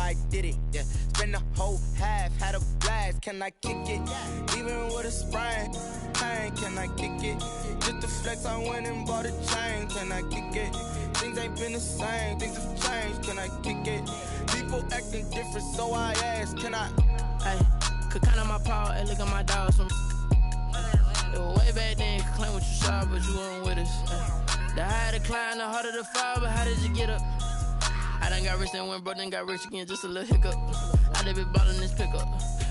I did it, yeah. Spend the whole half, had a blast, can I kick it? Even with a sprain, pain, can I kick it? Just the flex, I went and bought a chain, can I kick it? Things ain't been the same, things have changed, can I kick it? People acting different, so I ask, can I? Hey, could count on my power, hey, look at my dogs. Way back then, you could claim what you saw, but you weren't with us. The higher the climb, the harder the fall, but how did you get up? I done got rich, then went broke, then got rich again, just a little hiccup. I done been ballin' this pickup.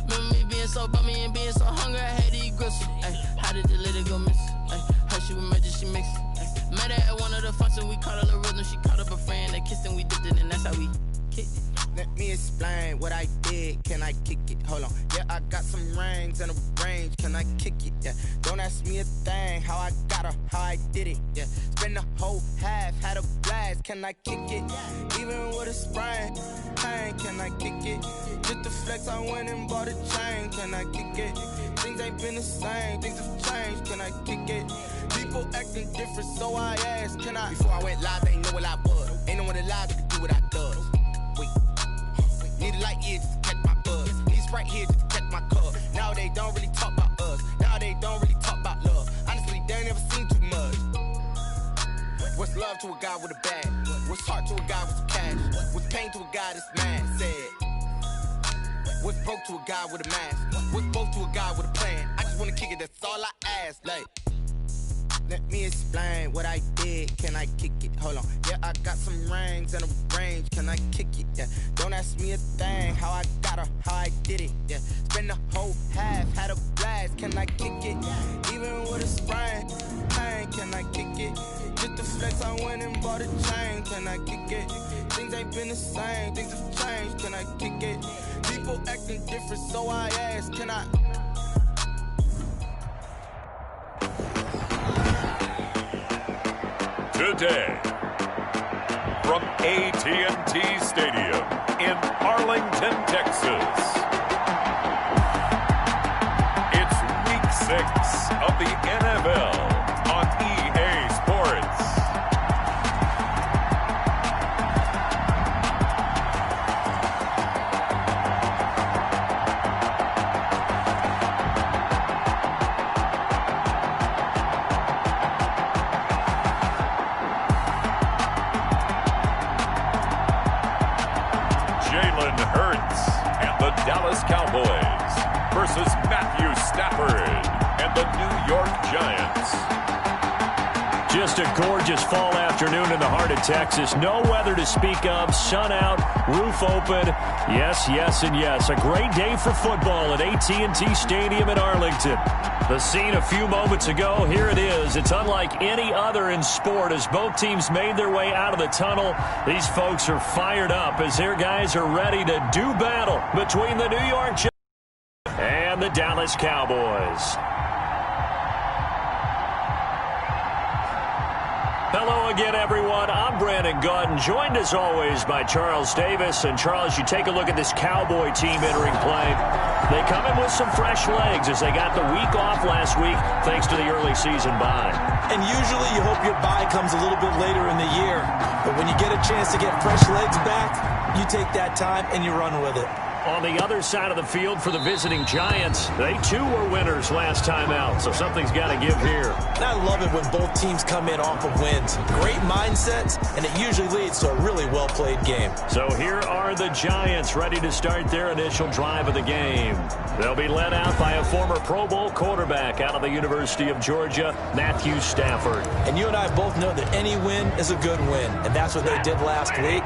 Remember me being so bummy and being so hungry, I had to eat gristle. Ay, how did you let it go miss? Ay, how she was magic, she mixed. Met her at one of the functions, we caught her the rhythm, she caught up a friend, they kissed and we dipped it, and that's how we kicked it. Let me explain what I did, can I kick it? Hold on, yeah, I got some rings and a range, can I kick it? Yeah, don't ask me a thing, how I got her, how I did it, yeah. Spend the whole half, had a blast, can I kick it? Even with a sprain, pain, can I kick it? Just the flex, I went and bought a chain, can I kick it? Things ain't been the same, things have changed, can I kick it? People acting different, so I asked, can I? Before I went live, they ain't know what I was. Ain't no one alive that could do what I does. Wait, need a light year just to catch my buzz. Need Sprite here just to catch my cup. Now they don't really talk about us. Now they don't really talk about love. Honestly, they ain't never seen too much. What's love to a guy with a bag? What's heart to a guy with some cash? What's pain to a guy that's mad? Said. What's broke to a guy with a mask? What's both to a guy with a plan? I just wanna kick it, that's all I ask. Like, let me explain what I did, can I kick it? Hold on, yeah, I got some rings and a range, can I kick it? Yeah, don't ask me a thing, how I got her, how I did it? Yeah, spend the whole half, had a blast, can I kick it? Even with a sprain, pain, can I kick it? Just the flex, I went and bought a chain, can I kick it? Things ain't been the same, things have changed, can I kick it? People acting different, so I ask, can I? Today, from AT&T Stadium in Arlington, Texas, it's Week 6 of the NFL on EA Sports. Dallas Cowboys versus Matthew Stafford and the New York Giants. Just a gorgeous fall afternoon in the heart of Texas. No weather to speak of. Sun out, roof open. Yes, yes, and yes. A great day for football at AT&T Stadium in Arlington. The scene a few moments ago, here it is. It's unlike any other in sport as both teams made their way out of the tunnel. These folks are fired up as their guys are ready to do battle between the New York Giants and the Dallas Cowboys. Hello again, everyone. I'm Brandon Gautin, joined as always by Charles Davis. And Charles, you take a look at this Cowboy team entering play. They come in with some fresh legs as they got the week off last week thanks to the early season bye. And usually you hope your bye comes a little bit later in the year. But when you get a chance to get fresh legs back, you take that time and you run with it. On the other side of the field for the visiting Giants, they too were winners last time out, so something's got to give here. And I love it when both teams come in off of wins. Great mindsets, and it usually leads to a really well-played game. So here are the Giants ready to start their initial drive of the game. They'll be led out by a former Pro Bowl quarterback out of the University of Georgia, Matthew Stafford. And you and I both know that any win is a good win, and that's what they did last week.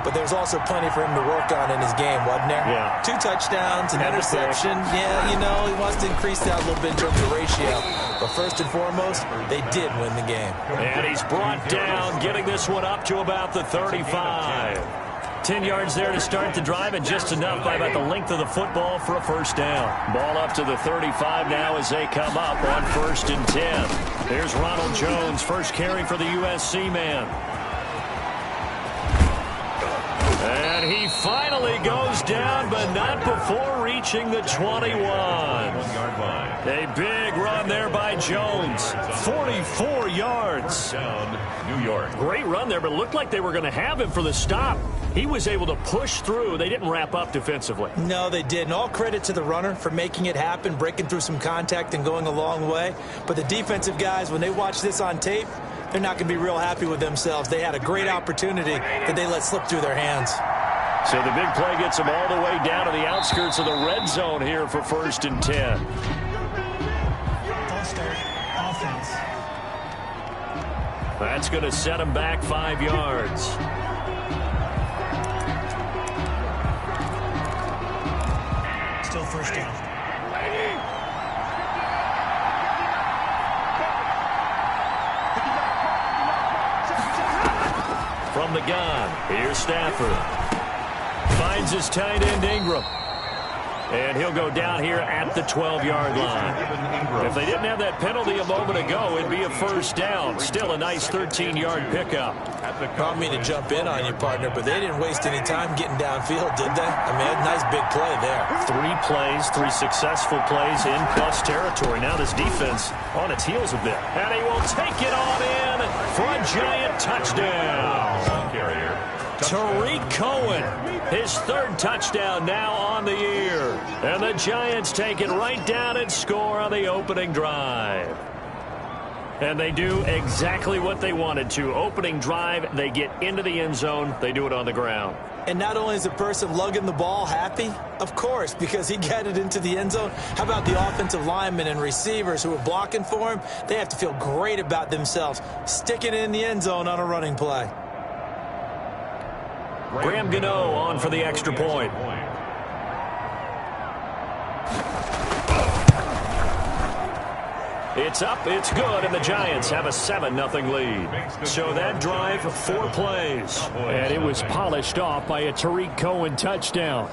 But there's also plenty for him to work on in his game, wasn't there? Yeah. 2 touchdowns, an interception. Yeah, you know, he wants to increase that a little bit in terms of ratio. But first and foremost, they did win the game. And he's brought down, getting this one up to about the 35. 10 yards there to start the drive, and just enough by about the length of the football for a first down. Ball up to the 35 now as they come up on 1st and 10. There's Ronald Jones, first carry for the USC man. And he finally goes down, but not before reaching the 21. A big run there by Jones. 44 yards. New York. Great run there, but it looked like they were going to have him for the stop. He was able to push through. They didn't wrap up defensively. No, they didn't. All credit to the runner for making it happen, breaking through some contact and going a long way. But the defensive guys, when they watch this on tape, they're not going to be real happy with themselves. They had a great opportunity that they let slip through their hands. So the big play gets them all the way down to the outskirts of the red zone here for 1st and 10. Offense. That's going to set them back 5 yards. Still first down. From the gun, here's Stafford. Finds his tight end Ingram. And he'll go down here at the 12-yard line. If they didn't have that penalty a moment ago, it'd be a first down. Still a nice 13-yard pickup. I don't mean to jump in on you, partner, but they didn't waste any time getting downfield, did they? I mean, a nice big play there. 3 plays, 3 successful plays in plus territory. Now this defense on its heels a bit. And he will take it on in for a giant touchdown. Carrier. Tariq Cohen, his 3rd touchdown now on the year. And the Giants take it right down and score on the opening drive. And they do exactly what they wanted to. Opening drive, they get into the end zone. They do it on the ground. And not only is the person lugging the ball happy, of course, because he got it into the end zone. How about the offensive linemen and receivers who are blocking for him? They have to feel great about themselves, sticking it in the end zone on a running play. Graham Gano on for the extra point. It's up, it's good, and the Giants have a 7-0 lead. So that drive, 4 plays. And it was polished off by a Tariq Cohen touchdown.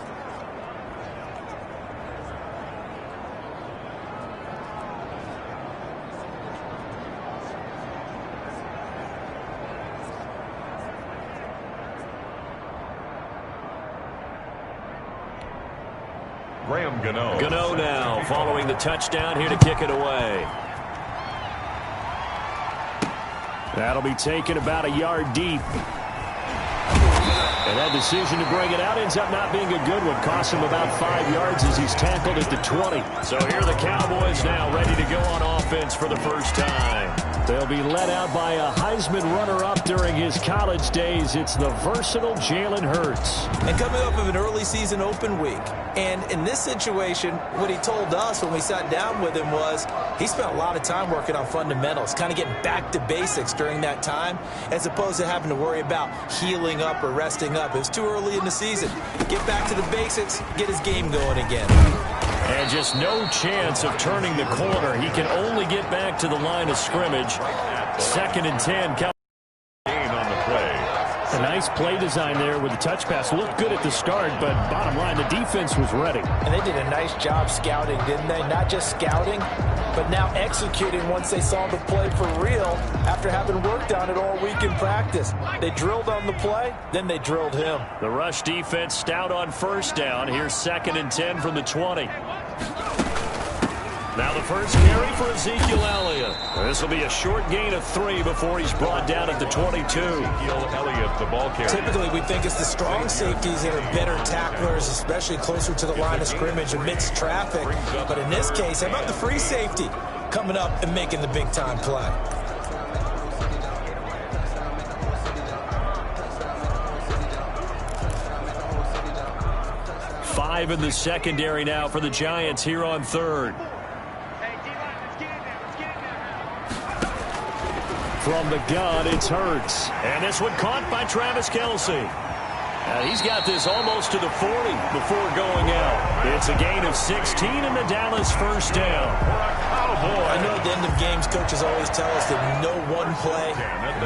Graham Gano. Gano now following the touchdown here to kick it away. That'll be taken about a yard deep. And that decision to bring it out ends up not being a good one. Costs him about 5 yards as he's tackled at the 20. So here are the Cowboys now ready to go on offense for the first time. They'll be led out by a Heisman runner-up during his college days. It's the versatile Jalen Hurts. And coming up of an early season open week. And in this situation, what he told us when we sat down with him was he spent a lot of time working on fundamentals, kind of getting back to basics during that time, as opposed to having to worry about healing up or resting up. It was too early in the season. Get back to the basics, get his game going again. And just no chance of turning the corner. He can only get back to the line of scrimmage. 2nd and 10. Gain on the play. A nice play design there with the touch pass. Looked good at the start, but bottom line, the defense was ready. And they did a nice job scouting, didn't they? Not just scouting, but now executing once they saw the play for real after having worked on it all week in practice. They drilled on the play, then they drilled him. The rush defense stout on first down. Here's 2nd and 10 from the 20. Now the first carry for Ezekiel Elliott. This will be a short gain of 3 before he's brought down at the 22. Ezekiel Elliott, the ball carrier. Typically, we think it's the strong safeties that are better tacklers, especially closer to the line of scrimmage amidst traffic. But in this case, how about the free safety coming up and making the big-time play? Five in the secondary now for the Giants here on 3rd. From the gun, it's Hurts. And this one caught by Travis Kelce. He's got this almost to the 40 before going out. It's a gain of 16 and the Dallas first down. I know at the end of games, coaches always tell us that no one play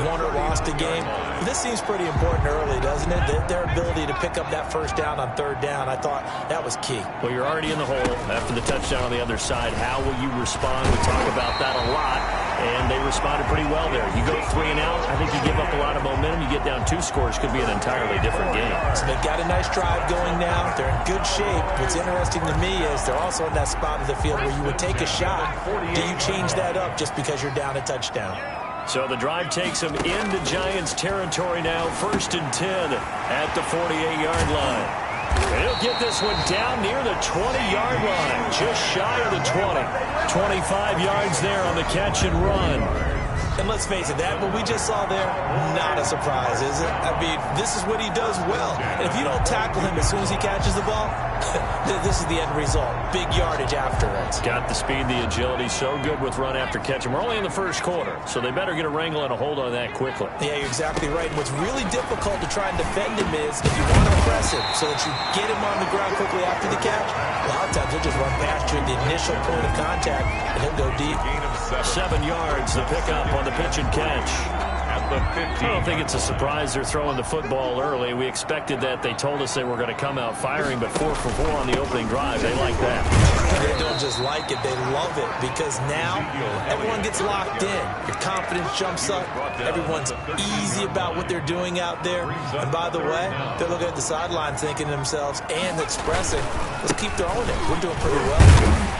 won or lost a game. But this seems pretty important early, doesn't it? Their ability to pick up that first down on 3rd down, I thought that was key. Well, you're already in the hole after the touchdown on the other side. How will you respond? We talk about that a lot, and they responded pretty well there. You go 3 and out, I think you give up a lot of momentum. You get down 2 scores, could be an entirely different game. So they've got a nice drive going now. They're in good shape. What's interesting to me is they're also in that spot of the field where you would take a shot. Do you change that up just because you're down a touchdown? So the drive takes them into Giants territory now. 1st and 10 at the 48-yard line. He'll get this one down near the 20-yard line, just shy of the 20. 25 yards there on the catch and run. And let's face it, that what we just saw there, not a surprise, is it? I mean, this is what he does well. And if you don't tackle him as soon as he catches the ball, this is the end result. Big yardage after it. Got the speed, the agility, so good with run after catch. And we're only in the first quarter, so they better get a wrangle and a hold on that quickly. Yeah, you're exactly right. And what's really difficult to try and defend him is if you want to press him so that you get him on the ground quickly after the catch, a lot of times he'll just run past you at the initial point of contact, and he'll go deep. 7 yards, the pickup on the pitch and catch. I don't think it's a surprise they're throwing the football early. We expected that. They told us they were going to come out firing, but 4 for 4 on the opening drive. They like that. They don't just like it, they love it, because now everyone gets locked in. Your confidence jumps up. Everyone's easy about what they're doing out there. And by the way, they're looking at the sideline thinking to themselves and expressing, let's keep throwing it. We're doing pretty well.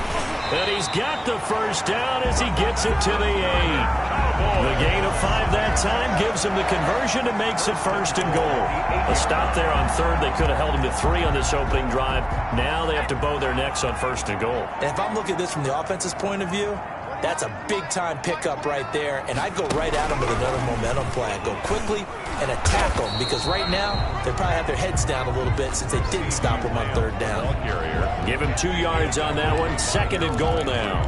And he's got the first down as he gets it to the 8. The gain of 5 that time gives him the conversion and makes it 1st and goal. A stop there on 3rd. They could have held him to 3 on this opening drive. Now they have to bow their necks on 1st and goal. And if I'm looking at this from the offense's point of view, that's a big-time pickup right there. And I'd go right at him with another momentum play. I'd go quickly and attack them, because right now they probably have their heads down a little bit since they didn't stop him on 3rd down. Give him 2 yards on that one. 2nd and goal now.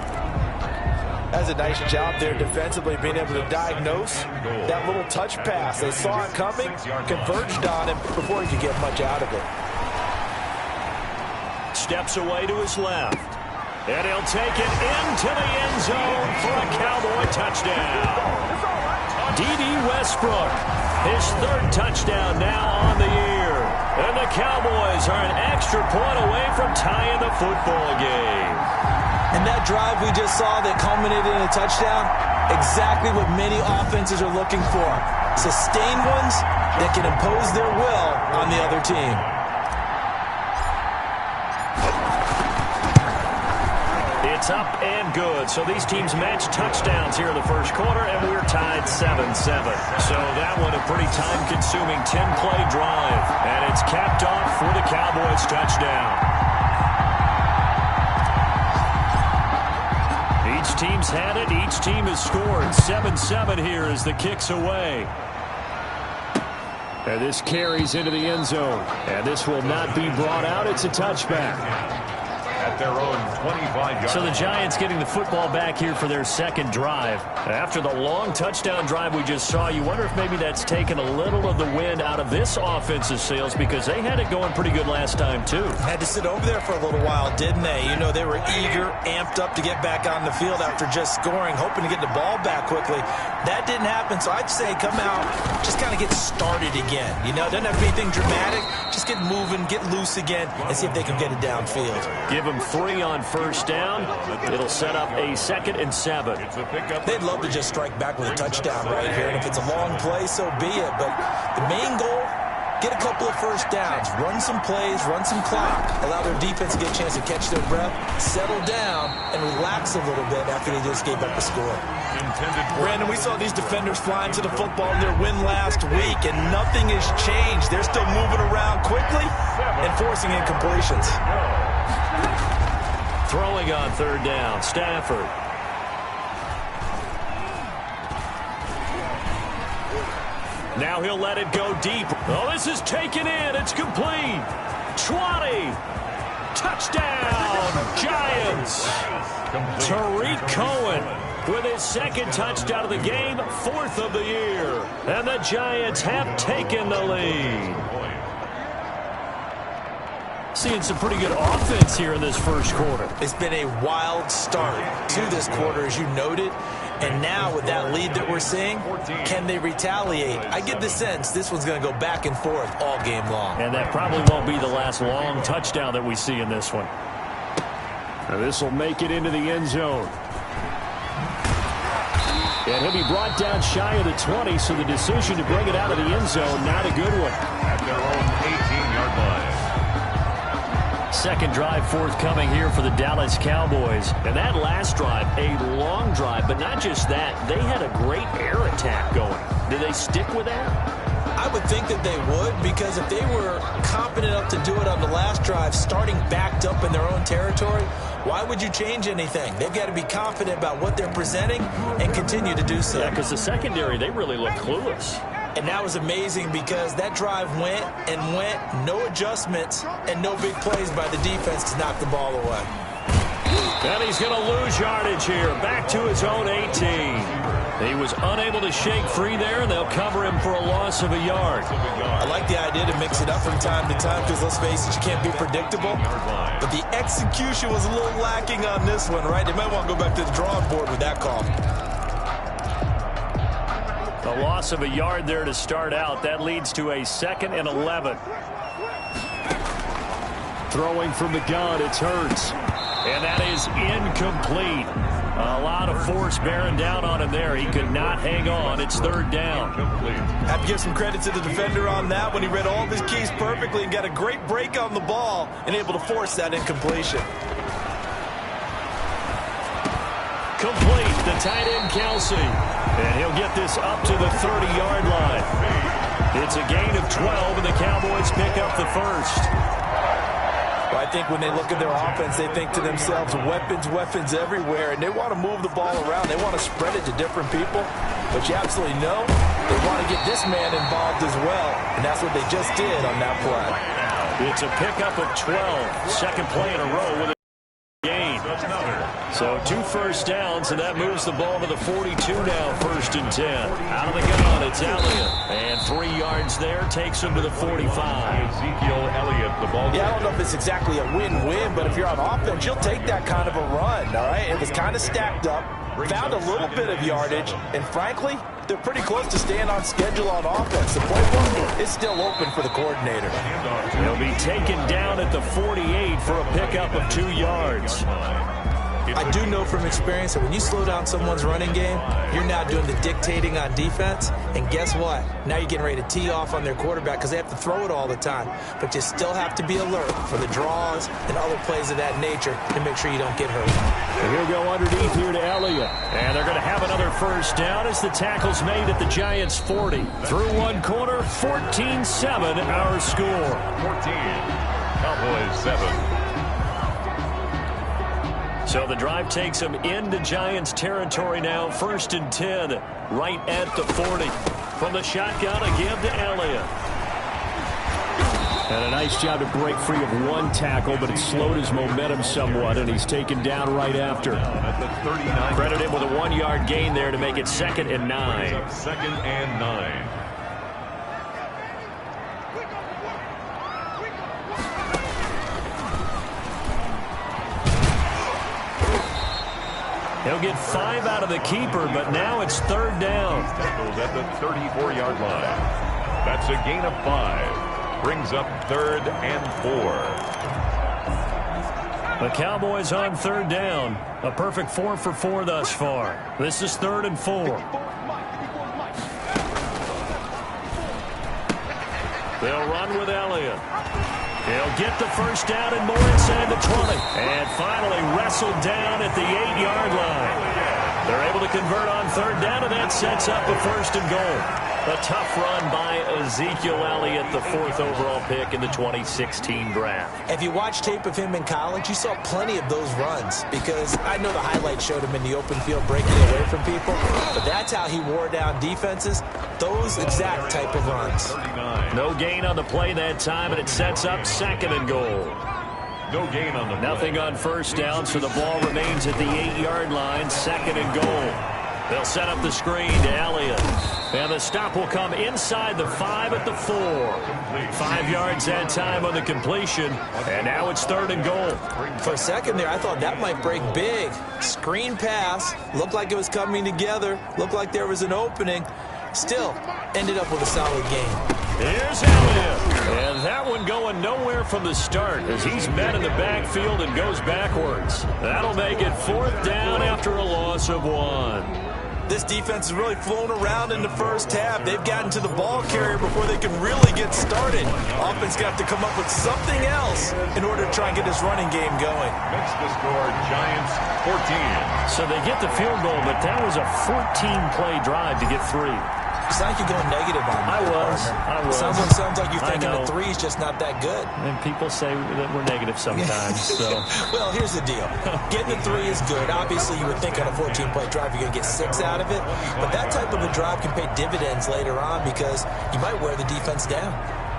That's a nice job there defensively, being able to diagnose that little touch pass. They saw it coming, converged on him before he could get much out of it. Steps away to his left. And he'll take it into the end zone for a Cowboy touchdown. D.D. Westbrook, his 3rd touchdown now on the year. And the Cowboys are an extra point away from tying the football game. And that drive we just saw that culminated in a touchdown, exactly what many offenses are looking for. Sustained ones that can impose their will on the other team. It's up and good. So these teams match touchdowns here in the first quarter, and we're tied 7-7. So that one a pretty time-consuming 10-play drive. And it's capped off for the Cowboys touchdown. Each team's had it. Each team has scored. 7-7 here as the kick's away. And this carries into the end zone. And this will not be brought out. It's a touchback. At their own 25-yard. So the Giants getting the football back here for their 2nd drive. After the long touchdown drive we just saw, you wonder if maybe that's taken a little of the wind out of this offensive sails, because they had it going pretty good last time too. Had to sit over there for a little while, didn't they? You know, they were eager, amped up to get back on the field after just scoring, hoping to get the ball back quickly. That didn't happen, so I'd say come out, just kind of get started again. You know, doesn't have to be anything dramatic. Just get moving, get loose again, and see if they can get it downfield. Give them 3 on 1st down. It'll set up a 2nd and 7. They'd love to just strike back with a touchdown right here, and if it's a long play, so be it. But the main goal, get a couple of 1st downs, run some plays, run some clock, allow their defense to get a chance to catch their breath, settle down, and relax a little bit after they just gave up the score. Brandon, we saw these defenders flying to the football in their win last week, and nothing has changed. They're still moving around quickly and forcing incompletions. Throwing on 3rd down, Stafford. Now he'll let it go deep. Oh, this is taken in. It's complete. 20. Touchdown, Giants. Tariq Cohen with his 2nd touchdown of the game, 4th of the year. And the Giants have taken the lead. Seeing some pretty good offense here in this first quarter. It's been a wild start to this quarter, as you noted. And now with that lead that we're seeing, can they retaliate? I get the sense this one's going to go back and forth all game long. And that probably won't be the last long touchdown that we see in this one. Now this will make it into the end zone. And he'll be brought down shy of the 20, so the decision to bring it out of the end zone, not a good one. At their own 8 second drive forthcoming here for the Dallas Cowboys. And that last drive, a long drive, but not just that. They had a great air attack going. Do they stick with that? I would think that they would, because if they were competent enough to do it on the last drive, starting backed up in their own territory, why would you change anything? They've got to be confident about what they're presenting and continue to do so. Yeah, because the secondary, they really look clueless. And that was amazing because that drive went and went, no adjustments, and no big plays by the defense to knock the ball away. And he's going to lose yardage here, back to his own 18. He was unable to shake free there, and they'll cover him for a loss of a yard. I like the idea to mix it up from time to time because, let's face it, you can't be predictable. But the execution was a little lacking on this one, right? They might want to go back to the drawing board with that call. A loss of a yard there to start out. That leads to a 2nd and 11. Throwing from the gun, it's Hurts. And that is incomplete. A lot of force bearing down on him there. He could not hang on. It's 3rd down. Have to give some credit to the defender on that when he read all of his keys perfectly and got a great break on the ball and able to force that incompletion. Complete, the tight end Kelsey. And he'll get this up to the 30-yard line. It's a gain of 12, and the Cowboys pick up the first. Well, I think when they look at their offense, they think to themselves, weapons everywhere, and they want to move the ball around. They want to spread it to different people. But you absolutely know they want to get this man involved as well, and that's what they just did on that play. It's a pickup of 12. Second play in a row with a gain. So 2 first downs, and that moves the ball to the 42 now, 1st and 10. Out of the gun, it's Elliott. And 3 yards there takes him to the 45. Ezekiel Elliott, the ball. Yeah, I don't know if it's exactly a win-win, but if you're on offense, you'll take that kind of a run, all right? It was kind of stacked up, found a little bit of yardage, and frankly, they're pretty close to staying on schedule on offense. The playbook is still open for the coordinator. He'll be taken down at the 48 for a pickup of 2 yards. I do know from experience that when you slow down someone's running game, you're now doing the dictating on defense. And guess what? Now you're getting ready to tee off on their quarterback because they have to throw it all the time. But you still have to be alert for the draws and other plays of that nature to make sure you don't get hurt. And he'll go underneath here to Elliott. And they're going to have another first down as the tackle's made at the Giants' 40. Through one quarter, 14-7 our score. 14, Cowboys 7. So the drive takes them into Giants territory now. 1st and 10, right at the 40. From the shotgun, a give to Elliott. And a nice job to break free of one tackle, but it slowed his momentum somewhat, and he's taken down right after. Credit him with a 1-yard gain there to make it 2nd and 9. 2nd and 9. He'll get 5 out of the keeper, but now it's 3rd down. Tackles at the 34-yard line. That's a gain of 5. Brings up 3rd and 4. The Cowboys on 3rd down. A perfect 4 for 4 thus far. This is 3rd and 4. They'll run with Elliott. He'll get the first down and more inside the 20. And finally wrestled down at the 8-yard line. They're able to convert on 3rd down, and that sets up a 1st and goal. A tough run by Ezekiel Elliott, the 4th overall pick in the 2016 draft. If you watch tape of him in college, you saw plenty of those runs because I know the highlights showed him in the open field breaking away from people, but that's how he wore down defenses, those exact type of runs. No gain on the play that time, and it sets up 2nd and goal. No gain on the play. Nothing on 1st down, so the ball remains at the 8-yard line, 2nd and goal. They'll set up the screen to Elliott. And the stop will come inside the 5 at the 4. 5 yards that time on the completion. And now it's 3rd and goal. For a second there, I thought that might break big. Screen pass. Looked like it was coming together. Looked like there was an opening. Still, ended up with a solid game. Here's Elliott. And that one going nowhere from the start as he's met in the backfield and goes backwards. That'll make it 4th down after a loss of 1. This defense has really flown around in the first half. They've gotten to the ball carrier before they can really get started. Offense got to come up with something else in order to try and get his running game going. Makes the score Giants 14. So they get the field goal, but that was a 14-play drive to get 3. It's like you're going negative on me. I was. Sounds like you're thinking the 3 is just not that good. And people say that we're negative sometimes. So. Well, here's the deal. Getting the 3 is good. Obviously, you would think on a 14-play drive you're going to get 6 out of it. But that type of a drive can pay dividends later on because you might wear the defense down.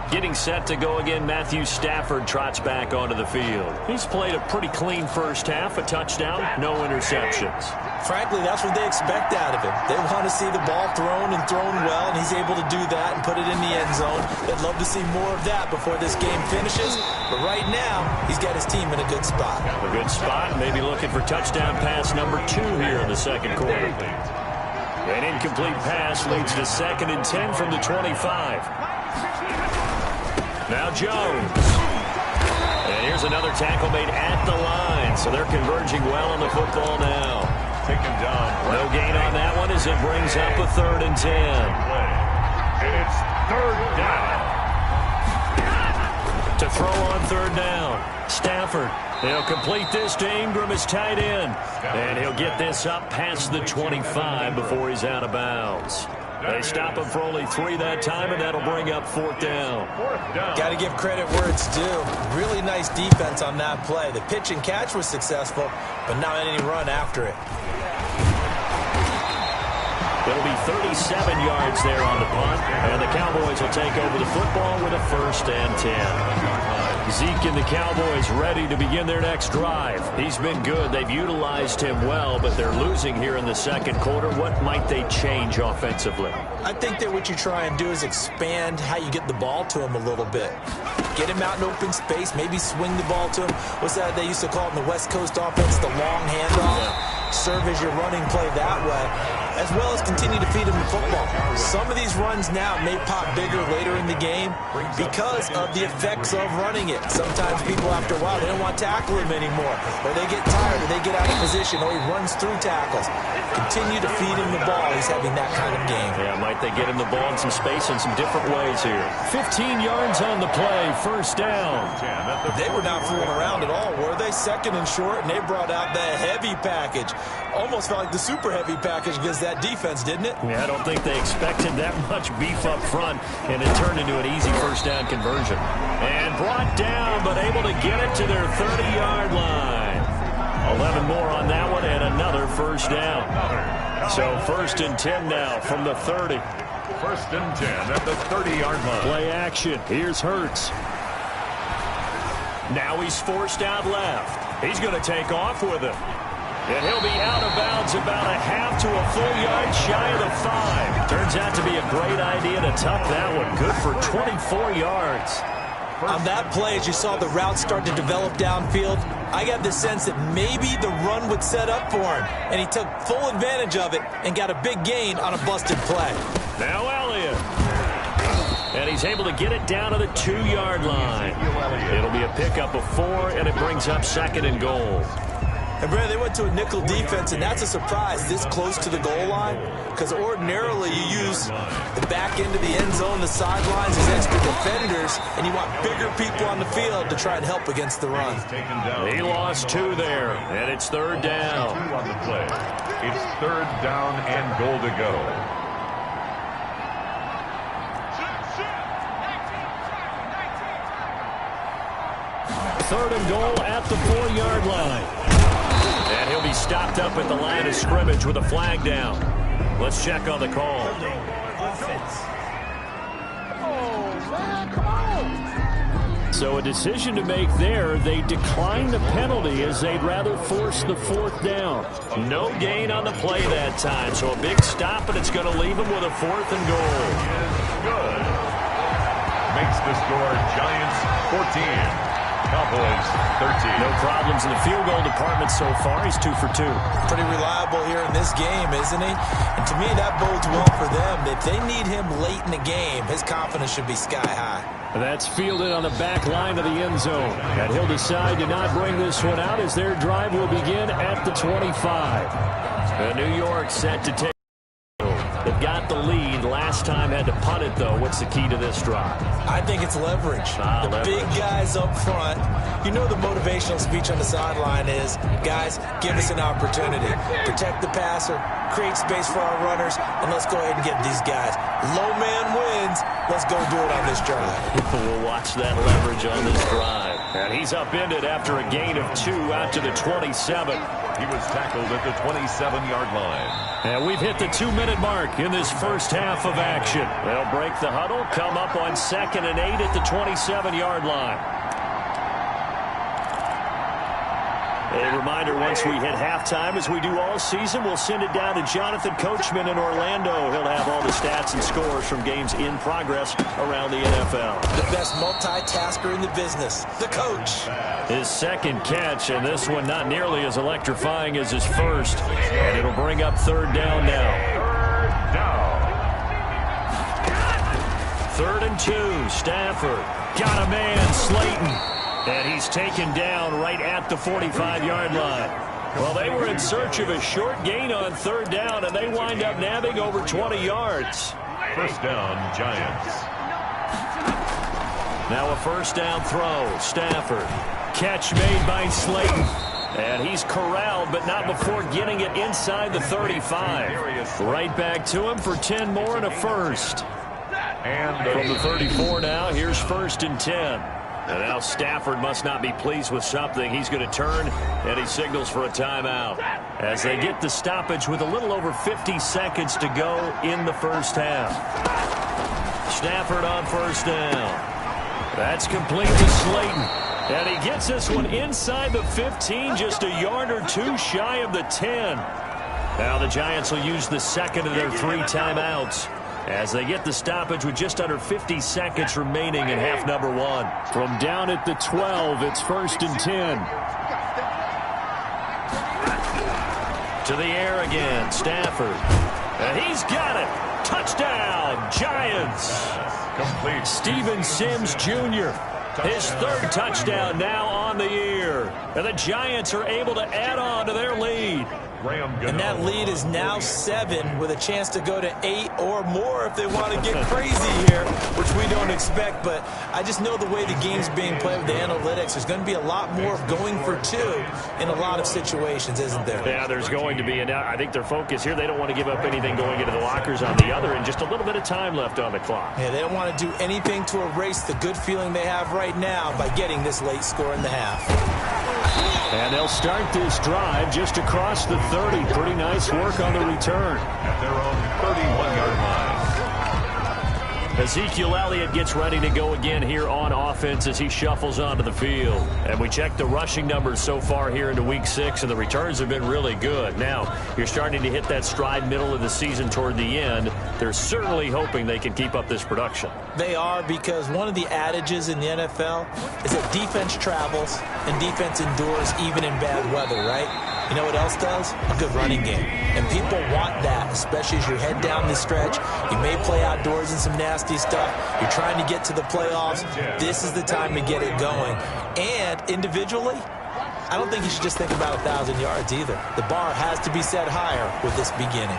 Getting set to go again, Matthew Stafford trots back onto the field. He's played a pretty clean first half, a touchdown, no interceptions. Frankly, that's what they expect out of him. They want to see the ball thrown and thrown well, and he's able to do that and put it in the end zone. They'd love to see more of that before this game finishes. But right now, he's got his team in a good spot. A good spot, maybe looking for touchdown pass number 2 here in the second quarter. An incomplete pass leads to 2nd and 10 from the 25. Now Jones. And here's another tackle made at the line. So they're converging well on the football now. Taken down. No gain on that one as it brings up a 3rd and 10. And it's 3rd down. To throw on 3rd down. Stafford. He'll complete this to Ingram as tight end. And he'll get this up past the 25 before he's out of bounds. They stop him for only 3 that time, and that'll bring up 4th down. Got to give credit where it's due. Really nice defense on that play. The pitch and catch was successful, but not any run after it. It'll be 37 yards there on the punt, and the Cowboys will take over the football with a 1st and 10. Zeke and the Cowboys ready to begin their next drive. He's been good. They've utilized him well, but they're losing here in the second quarter. What might they change offensively? I think that what you try and do is expand how you get the ball to him a little bit. Get him out in open space, maybe swing the ball to him. What's that they used to call it in the West Coast offense, the long handoff? Yeah. Serve as your running play that way, as well as continue to feed him the football. Some of these runs now may pop bigger later in the game because of the effects of running it. Sometimes people, after a while, they don't want to tackle him anymore, or they get tired, or they get out of position, or he runs through tackles. Continue to feed him the ball. He's having that kind of game. Yeah, might they get him the ball in some space in some different ways here. 15 yards on the play, 1st down. They were not fooling around at all, were they? 2nd and short, and they brought out the heavy package. Almost felt like the super heavy package against that defense, didn't it? Yeah, I don't think they expected that much beef up front, and it turned into an easy 1st down conversion. And brought down, but able to get it to their 30-yard line. 11 more on that one, and another 1st down. So 1st and 10 now from the 30. 1st and 10 at the 30-yard line. Play action. Here's Hurts. Now he's forced out left. He's going to take off with it. And he'll be out of bounds about a half to a full yard shy of the 5. Turns out to be a great idea to tuck that one. Good for 24 yards. On that play, as you saw the route start to develop downfield, I got the sense that maybe the run would set up for him. And he took full advantage of it and got a big gain on a busted play. Now Elliott. And he's able to get it down to the 2-yard line. It'll be a pickup of 4, and it brings up 2nd and goal. And Brad, they went to a nickel defense, and that's a surprise this close to the goal line, because ordinarily you use the back end of the end zone, the sidelines as extra defenders, and you want bigger people on the field to try and help against the run. He lost 2 there, and it's 3rd down. 2 on the play. It's 3rd down and goal to go. Third and goal at the 4-yard line. And he'll be stopped up at the line of scrimmage with a flag down. Let's check on the call. So a decision to make there. They decline the penalty as they'd rather force the 4th down. No gain on the play that time. So a big stop, and it's going to leave them with a 4th and goal. Good. Makes the score Giants 14. Cowboys 13. No problems in the field goal department so far. He's 2 for 2. Pretty reliable here in this game, isn't he? And to me, that bodes well for them. If they need him late in the game, his confidence should be sky high. That's fielded on the back line of the end zone. And he'll decide to not bring this one out as their drive will begin at the 25. New York set to take. They've got the lead. Last time had to punt it, though. What's the key to this drive? I think it's leverage. The big guys up front. You know the motivational speech on the sideline is, guys, give us an opportunity. Protect the passer, create space for our runners, and let's go ahead and get these guys. Low man wins. Let's go do it on this drive. We'll watch that leverage on this drive. And he's upended after a gain of 2 out to the 27. He was tackled at the 27-yard line. And we've hit the 2-minute mark in this first half of action. They'll break the huddle, come up on 2nd and 8 at the 27-yard line. A reminder, once we hit halftime, as we do all season, we'll send it down to Jonathan Coachman in Orlando. He'll have all the stats and scores from games in progress around the NFL. The best multitasker in the business, the coach. His second catch, and this one not nearly as electrifying as his first. And it'll bring up 3rd down now. 3rd and 2, Stafford. Got a man, Slayton. And he's taken down right at the 45-yard line. Well, they were in search of a short gain on 3rd down, and they wind up nabbing over 20 yards. First down, Giants. Now a first down throw. Stafford. Catch made by Slayton. And he's corralled, but not before getting it inside the 35. Right back to him for 10 more and a first. And from the 34 now, here's 1st and 10. And now Stafford must not be pleased with something. He's going to turn, and he signals for a timeout. As they get the stoppage with a little over 50 seconds to go in the first half. Stafford on 1st down. That's complete to Slayton. And he gets this one inside the 15, just a yard or 2 shy of the 10. Now the Giants will use the second of their 3 timeouts as they get the stoppage with just under 50 seconds remaining in half number 1. From down at the 12, it's 1st and 10. To the air again, Stafford. And he's got it. Touchdown, Giants. Complete. Steven Sims Jr., his 3rd touchdown now on the year. And the Giants are able to add on to their lead. And that lead is now 7 with a chance to go to 8 or more if they want to get crazy here, which we don't expect. But I just know the way the game's being played with the analytics, there's going to be a lot more of going for 2 in a lot of situations, isn't there? Yeah, there's going to be. And I think their focus here, they don't want to give up anything going into the lockers on the other, and just a little bit of time left on the clock. Yeah, they don't want to do anything to erase the good feeling they have right now by getting this late score in the half. And they'll start this drive just across the 30. Pretty nice work on the return. At their own 31-yard line. Ezekiel Elliott gets ready to go again here on offense as he shuffles onto the field. And we check the rushing numbers so far here into Week 6, and the returns have been really good. Now, you're starting to hit that stride middle of the season toward the end. They're certainly hoping they can keep up this production. They are, because one of the adages in the NFL is that defense travels and defense endures even in bad weather, right? You know what else does? A good running game. And people want that, especially as you head down the stretch. You may play outdoors in some nasty stuff. You're trying to get to the playoffs. This is the time to get it going. And individually, I don't think you should just think about 1,000 yards either. The bar has to be set higher with this beginning.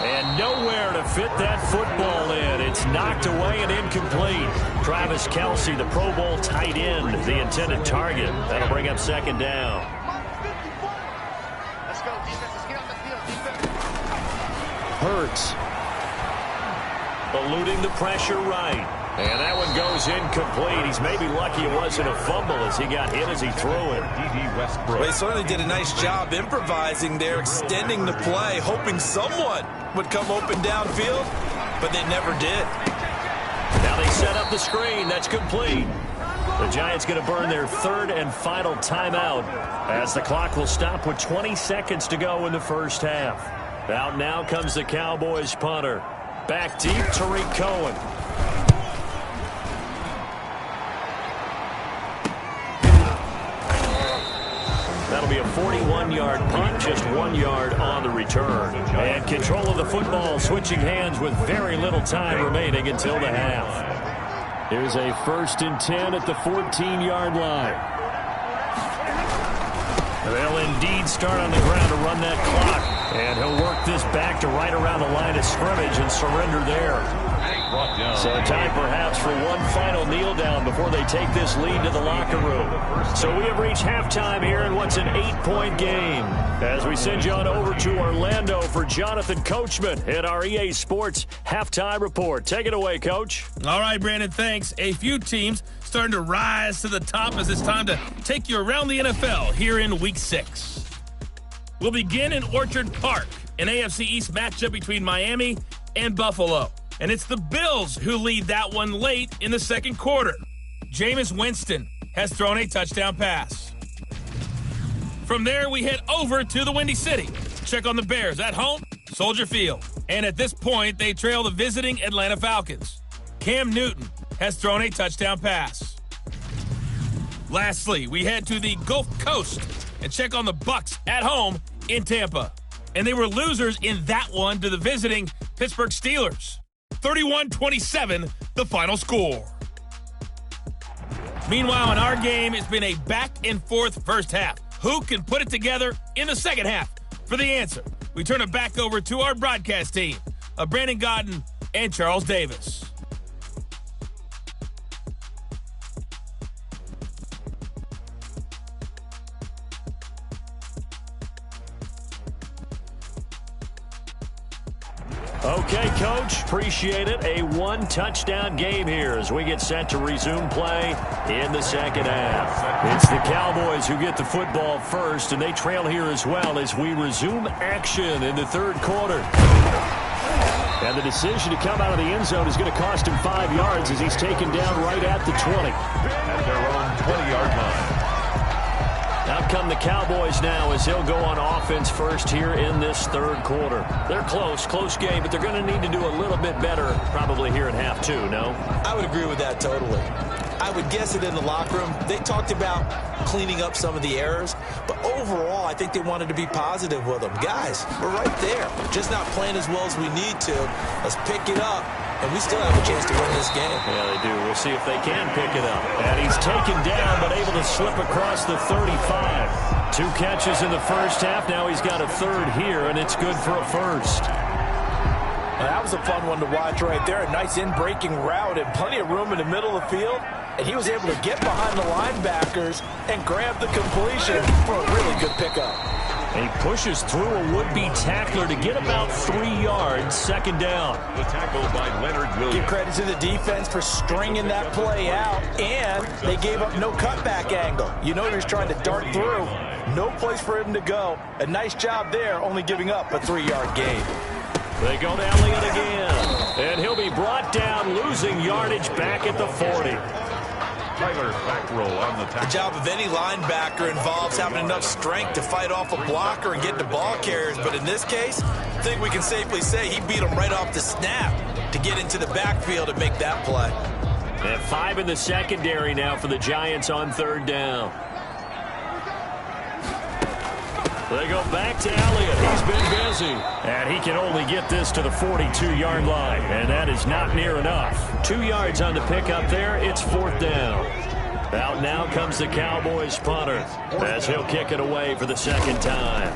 And nowhere to fit that football in. It's knocked away and incomplete. Travis Kelce, the Pro Bowl tight end, the intended target. That'll bring up 2nd down. Hurts. Eluding the pressure right. And that one goes incomplete. He's maybe lucky it wasn't a fumble as he got hit as he threw it. Well, they certainly did a nice job improvising there, extending the play, hoping someone would come open downfield, but they never did. Now they set up the screen. That's complete. The Giants going to burn their 3rd and final timeout as the clock will stop with 20 seconds to go in the first half. Out now comes the Cowboys punter. Back deep, Tariq Cohen. That'll be a 41-yard punt, just 1 yard on the return. And control of the football, switching hands with very little time remaining until the half. Here's a 1st and 10 at the 14-yard line. They'll indeed start on the ground to run that clock. And he'll work this back to right around the line of scrimmage and surrender there. So time perhaps for one final kneel down before they take this lead to the locker room. So we have reached halftime here in what's an 8-point game. As we send you on over to Orlando for Jonathan Coachman at our EA Sports Halftime Report. Take it away, Coach. All right, Brandon, thanks. A few teams starting to rise to the top as it's time to take you around the NFL here in Week 6. We'll begin in Orchard Park, an AFC East matchup between Miami and Buffalo. And it's the Bills who lead that one late in the second quarter. Jameis Winston has thrown a touchdown pass. From there, we head over to the Windy City. Check on the Bears at home, Soldier Field. And at this point, they trail the visiting Atlanta Falcons. Cam Newton has thrown a touchdown pass. Lastly, we head to the Gulf Coast and check on the Bucs at home in Tampa. And they were losers in that one to the visiting Pittsburgh Steelers. 31-27, the final score. Meanwhile, in our game, it's been a back-and-forth first half. Who can put it together in the second half? For the answer, we turn it back over to our broadcast team of Brandon Godden and Charles Davis. Okay, Coach, appreciate it. A one-touchdown game here as we get set to resume play in the second half. It's the Cowboys who get the football first, and they trail here as well as we resume action in the third quarter. And the decision to come out of the end zone is going to cost him 5 yards as he's taken down right at the 20. At their own 20-yard line. Out come the Cowboys now as he'll go on offense first here in this third quarter. They're close game, but they're going to need to do a little bit better probably here in half two, no? I would agree with that totally. I would guess it in the locker room. They talked about cleaning up some of the errors, but overall, I think they wanted to be positive with them. Guys, we're right there. Just not playing as well as we need to. Let's pick it up, and we still have a chance to win this game. Yeah, they do. We'll see if they can pick it up. And he's taken down, but able to slip across the 35. 2 catches in the first half. Now he's got a third here, and it's good for a first. That was a fun one to watch right there. A nice in-breaking route and plenty of room in the middle of the field. And he was able to get behind the linebackers and grab the completion for a really good pickup. And he pushes through a would-be tackler to get about 3 yards, second down. The tackle by Leonard Williams. Give credit to the defense for stringing that play out, and they gave up no cutback angle. You know he was trying to dart through. No place for him to go. A nice job there, only giving up a 3-yard gain. They go to Elliott again, and he'll be brought down, losing yardage back at the 40. Tyler Fackrell on the tackle. The job of any linebacker involves having enough strength to fight off a blocker and get to ball carriers, but in this case, I think we can safely say he beat him right off the snap to get into the backfield and make that play. And 5 in the secondary now for the Giants on third down. They go back to Elliott. He's been busy. And he can only get this to the 42-yard line. And that is not near enough. 2 yards on the pickup there. It's fourth down. Out now comes the Cowboys punter as he'll kick it away for the second time.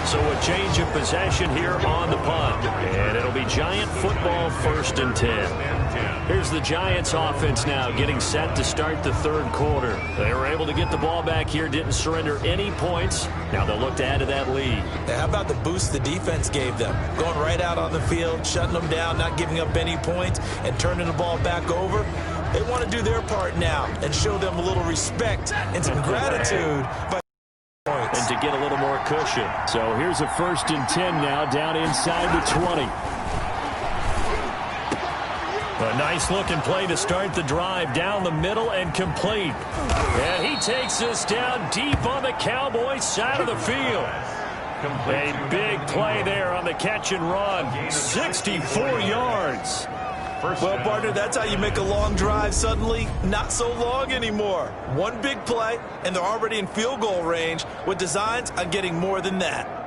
So a change of possession here on the punt. And it'll be Giant football, 1st and 10. Here's the Giants offense now getting set to start the third quarter. They were able to get the ball back here, didn't surrender any points. Now they'll look to add to that lead. Now, how about the boost the defense gave them? Going right out on the field, shutting them down, not giving up any points, and turning the ball back over. They want to do their part now and show them a little respect and some gratitude by points. And to get a little more cushion. So here's a 1st and 10 now down inside the 20. A nice-looking play to start the drive down the middle and complete. And he takes us down deep on the Cowboys side of the field. A big play there on the catch and run. 64 yards. Well, partner, that's how you make a long drive suddenly not so long anymore. One big play, and they're already in field goal range with designs on getting more than that.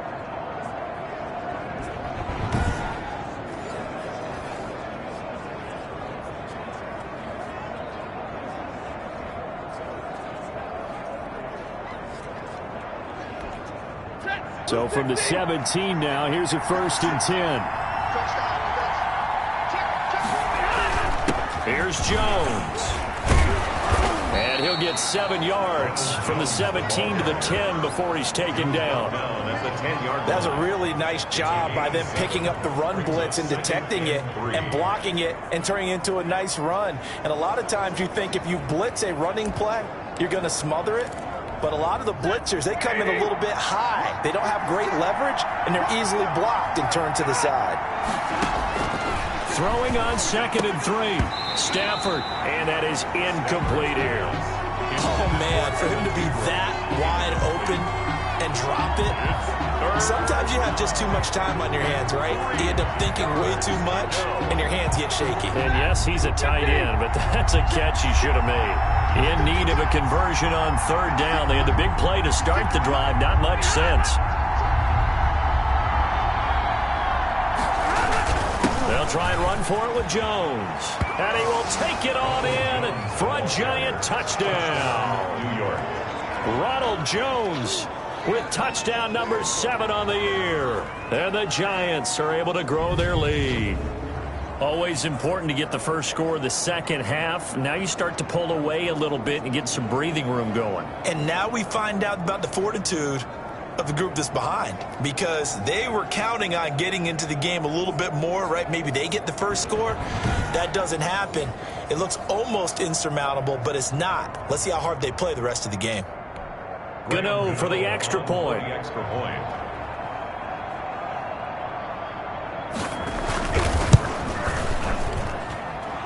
So from the 17 now, here's a 1st and 10. Here's Jones. And he'll get 7 yards from the 17 to the 10 before he's taken down. That's a really nice job by them picking up the run blitz and detecting it and blocking it and turning it into a nice run. And a lot of times you think if you blitz a running play, you're going to smother it. But a lot of the blitzers, they come in a little bit high. They don't have great leverage, and they're easily blocked and turned to the side. Throwing on 2nd and 3. Stafford, and that is incomplete here. Oh, man, for him to be that wide open and drop it. Sometimes you have just too much time on your hands, right? You end up thinking way too much, and your hands get shaky. And yes, he's a tight end, but that's a catch he should have made. In need of a conversion on 3rd down. They had the big play to start the drive. Not much sense. They'll try and run for it with Jones. And he will take it on in for a giant touchdown. New York. Ronald Jones with touchdown number 7 on the year. And the Giants are able to grow their lead. Always important to get the first score of the second half. Now you start to pull away a little bit and get some breathing room going. And now we find out about the fortitude of the group that's behind, because they were counting on getting into the game a little bit more, right? Maybe they get the first score. That doesn't happen. It looks almost insurmountable, but it's not. Let's see how hard they play the rest of the game. Gano for the extra point.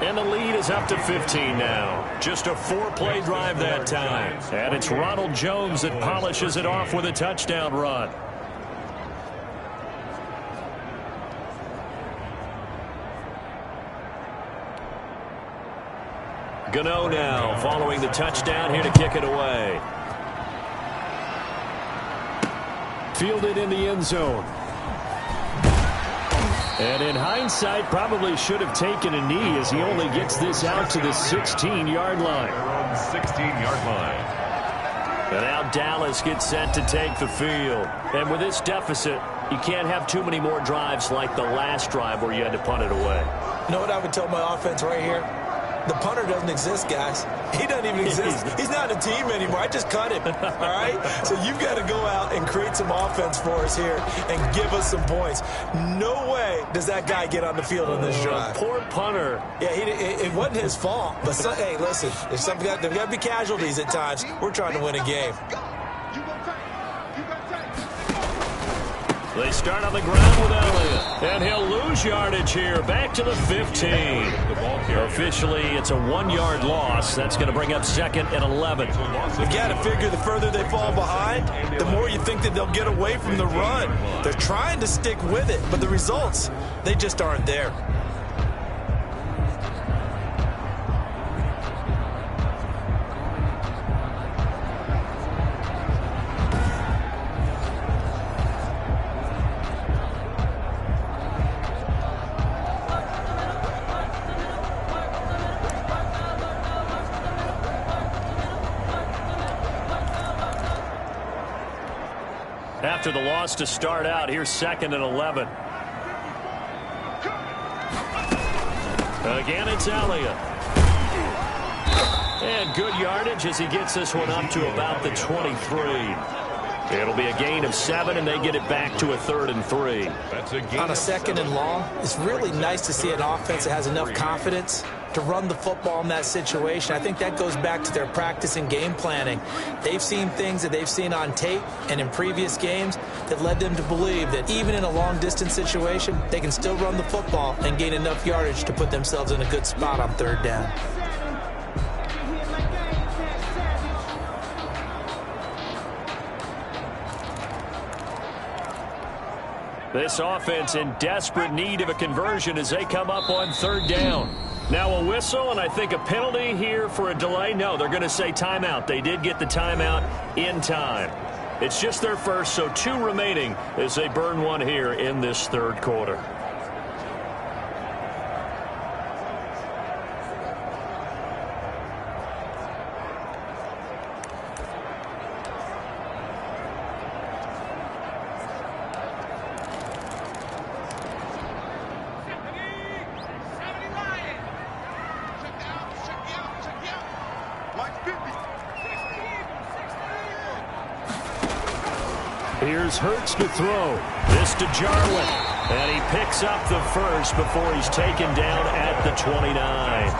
And the lead is up to 15 now. Just a 4-play drive that time. And it's Ronald Jones that polishes it off with a touchdown run. Gano now following the touchdown here to kick it away. Fielded in the end zone. And in hindsight, probably should have taken a knee as he only gets this out to the 16-yard line. 16-yard line. And now Dallas gets set to take the field. And with this deficit, you can't have too many more drives like the last drive where you had to punt it away. You know what I would tell my offense right here? The punter doesn't exist, guys. He doesn't even exist. He's not a team anymore. I just cut him, all right? So you've got to go out and create some offense for us here and give us some points. No way does that guy get on the field on this drive. Poor punter. Yeah, it wasn't his fault. But, hey, listen, there's got to be casualties at times. We're trying to win a game. They start on the ground with Elliott. And he'll lose yardage here. Back to the 15. Officially, it's a 1-yard loss. That's going to bring up 2nd and 11. You got to figure the further they fall behind, the more you think that they'll get away from the run. They're trying to stick with it, but the results, they just aren't there. After the loss to start out, here's 2nd and 11. Again, it's Elliott. And good yardage as he gets this one up to about the 23. It'll be a gain of 7, and they get it back to a 3rd and 3. On a 2nd and long, it's really nice to see an offense that has enough confidence to run the football in that situation. I think that goes back to their practice and game planning. They've seen things that they've seen on tape and in previous games that led them to believe that even in a long-distance situation, they can still run the football and gain enough yardage to put themselves in a good spot on 3rd down. This offense in desperate need of a conversion as they come up on 3rd down. Now a whistle, and I think a penalty here for a delay. No, they're going to say timeout. They did get the timeout in time. It's just their first, so 2 remaining as they burn one here in this 3rd quarter. Here's Hurts to throw. This to Jarwin. And he picks up the first before he's taken down at the 29. Good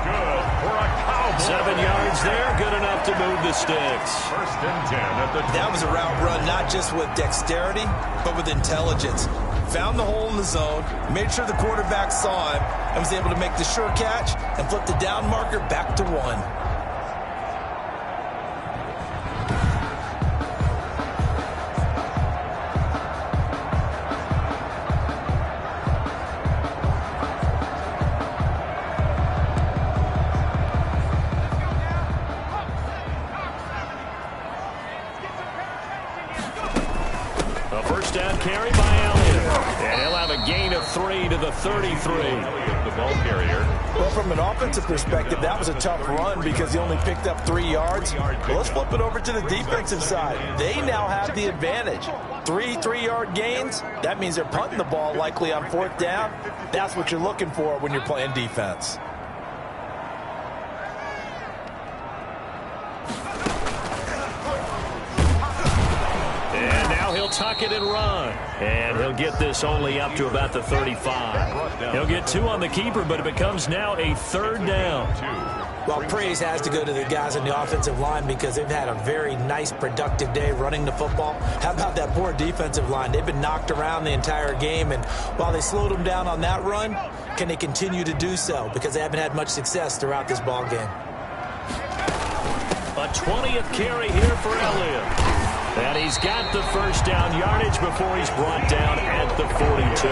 for a Cowboy. 7 yards there, good enough to move the sticks. First and 10 at the 20. That was a route run not just with dexterity, but with intelligence. Found the hole in the zone, made sure the quarterback saw him, and was able to make the sure catch and flip the down marker back to 1. Carry by Elliott. And he'll have a gain of 3 to the 33. The ball carrier. Well, from an offensive perspective, that was a tough run because he only picked up 3 yards. Well, let's flip it over to the defensive side. They now have the advantage. 3 3-yard gains, that means they're punting the ball likely on 4th down. That's what you're looking for when you're playing defense. Tuck it and run. And he'll get this only up to about the 35. He'll get 2 on the keeper, but it becomes now a 3rd down. Well, praise has to go to the guys on the offensive line because they've had a very nice, productive day running the football. How about that poor defensive line? They've been knocked around the entire game, and while they slowed them down on that run, can they continue to do so? Because they haven't had much success throughout this ball game. A 20th carry here for Elliott. And he's got the first down yardage before he's brought down at the 42.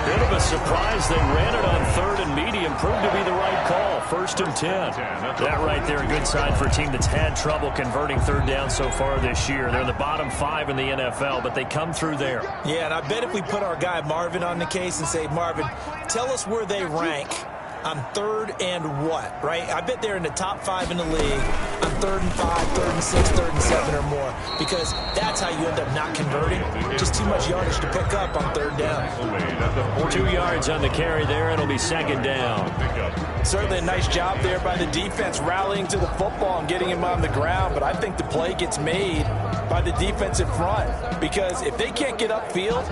Bit of a surprise. They ran it on 3rd and medium. Proved to be the right call. 1st and 10. That right there, a good sign for a team that's had trouble converting 3rd down so far this year. They're in the bottom 5 in the NFL, but they come through there. Yeah, and I bet if we put our guy Marvin on the case and say, Marvin, tell us where they rank on 3rd and what, right? I bet they're in the top 5 in the league on 3rd and 5, 3rd and 6, 3rd and 7 or more, because that's how you end up not converting. Just too much yardage to pick up on 3rd down. 2 yards on the carry there. It'll be 2nd down. Certainly a nice job there by the defense rallying to the football and getting him on the ground, but I think the play gets made by the defensive front because if they can't get upfield,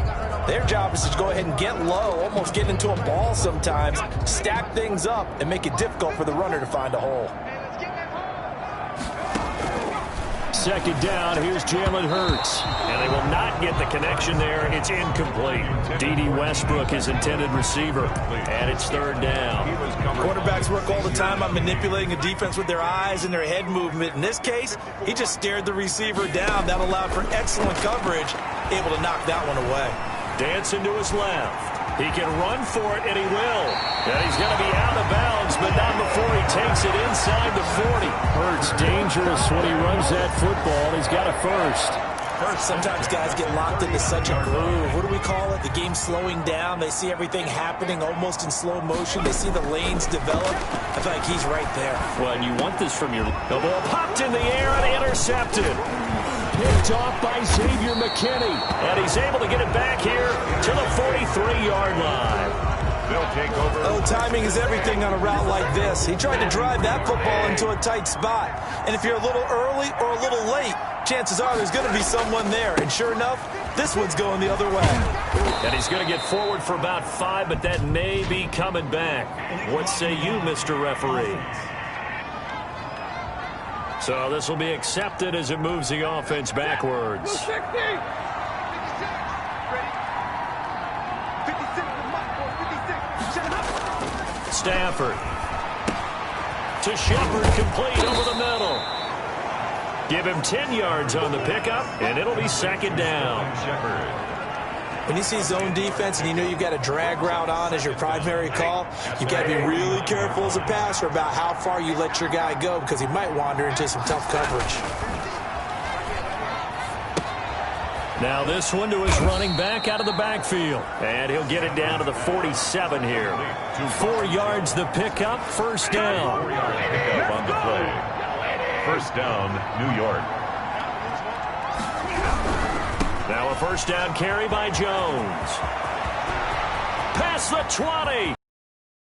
their job is to go ahead and get low, almost get into a ball sometimes, stack things up, and make it difficult for the runner to find a hole. 2nd down, here's Jalen Hurts. And they will not get the connection there. It's incomplete. D.D. Westbrook, his intended receiver. And it's 3rd down. Quarterbacks work all the time on manipulating a defense with their eyes and their head movement. In this case, he just stared the receiver down. That allowed for excellent coverage, able to knock that one away. Dancing to his left. He can run for it, and he will. And he's going to be out of bounds, but not before he takes it inside the 40. Hurts dangerous when he runs that football. He's got a first. Sometimes guys get locked into such a groove. What do we call it? The game slowing down. They see everything happening almost in slow motion. They see the lanes develop. I feel like he's right there. Well, and you want this from your... The ball popped in the air and intercepted. Picked off by Xavier McKinney. And he's able to get it back here to the 43-yard line. They'll take over. Oh, timing is everything on a route like this. He tried to drive that football into a tight spot. And if you're a little early or a little late, chances are there's going to be someone there. And sure enough, this one's going the other way. And he's going to get forward for about 5, but that may be coming back. What say you, Mr. Referee? So this will be accepted as it moves the offense backwards. Stafford to Shepard, complete over the middle. Give him 10 yards on the pickup, and it'll be 2nd down. When you see zone defense and you know you've got a drag route on as your primary call, you've got to be really careful as a passer about how far you let your guy go because he might wander into some tough coverage. Now this one to his running back out of the backfield. And he'll get it down to the 47 here. 4 yards the pickup, 1st down. 4 yards pickup on the play. 1st down, New York. Now a 1st down carry by Jones. Past the 20.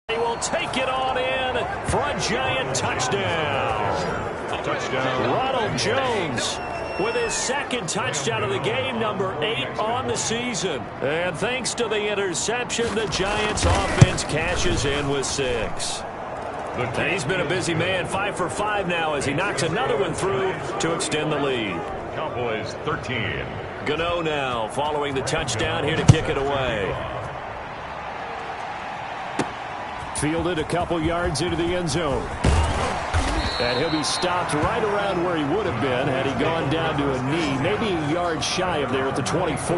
He will take it on in for a giant touchdown. Touchdown. Ronald Jones. with his second touchdown of the game, number 8 on the season. And thanks to the interception, the Giants offense cashes in with 6. And he's been a busy man, 5 for 5 now as he knocks another one through to extend the lead. Cowboys 13. Gano now following the touchdown here to kick it away. Fielded a couple yards into the end zone. And he'll be stopped right around where he would have been had he gone down to a knee, maybe a yard shy of there at the 24.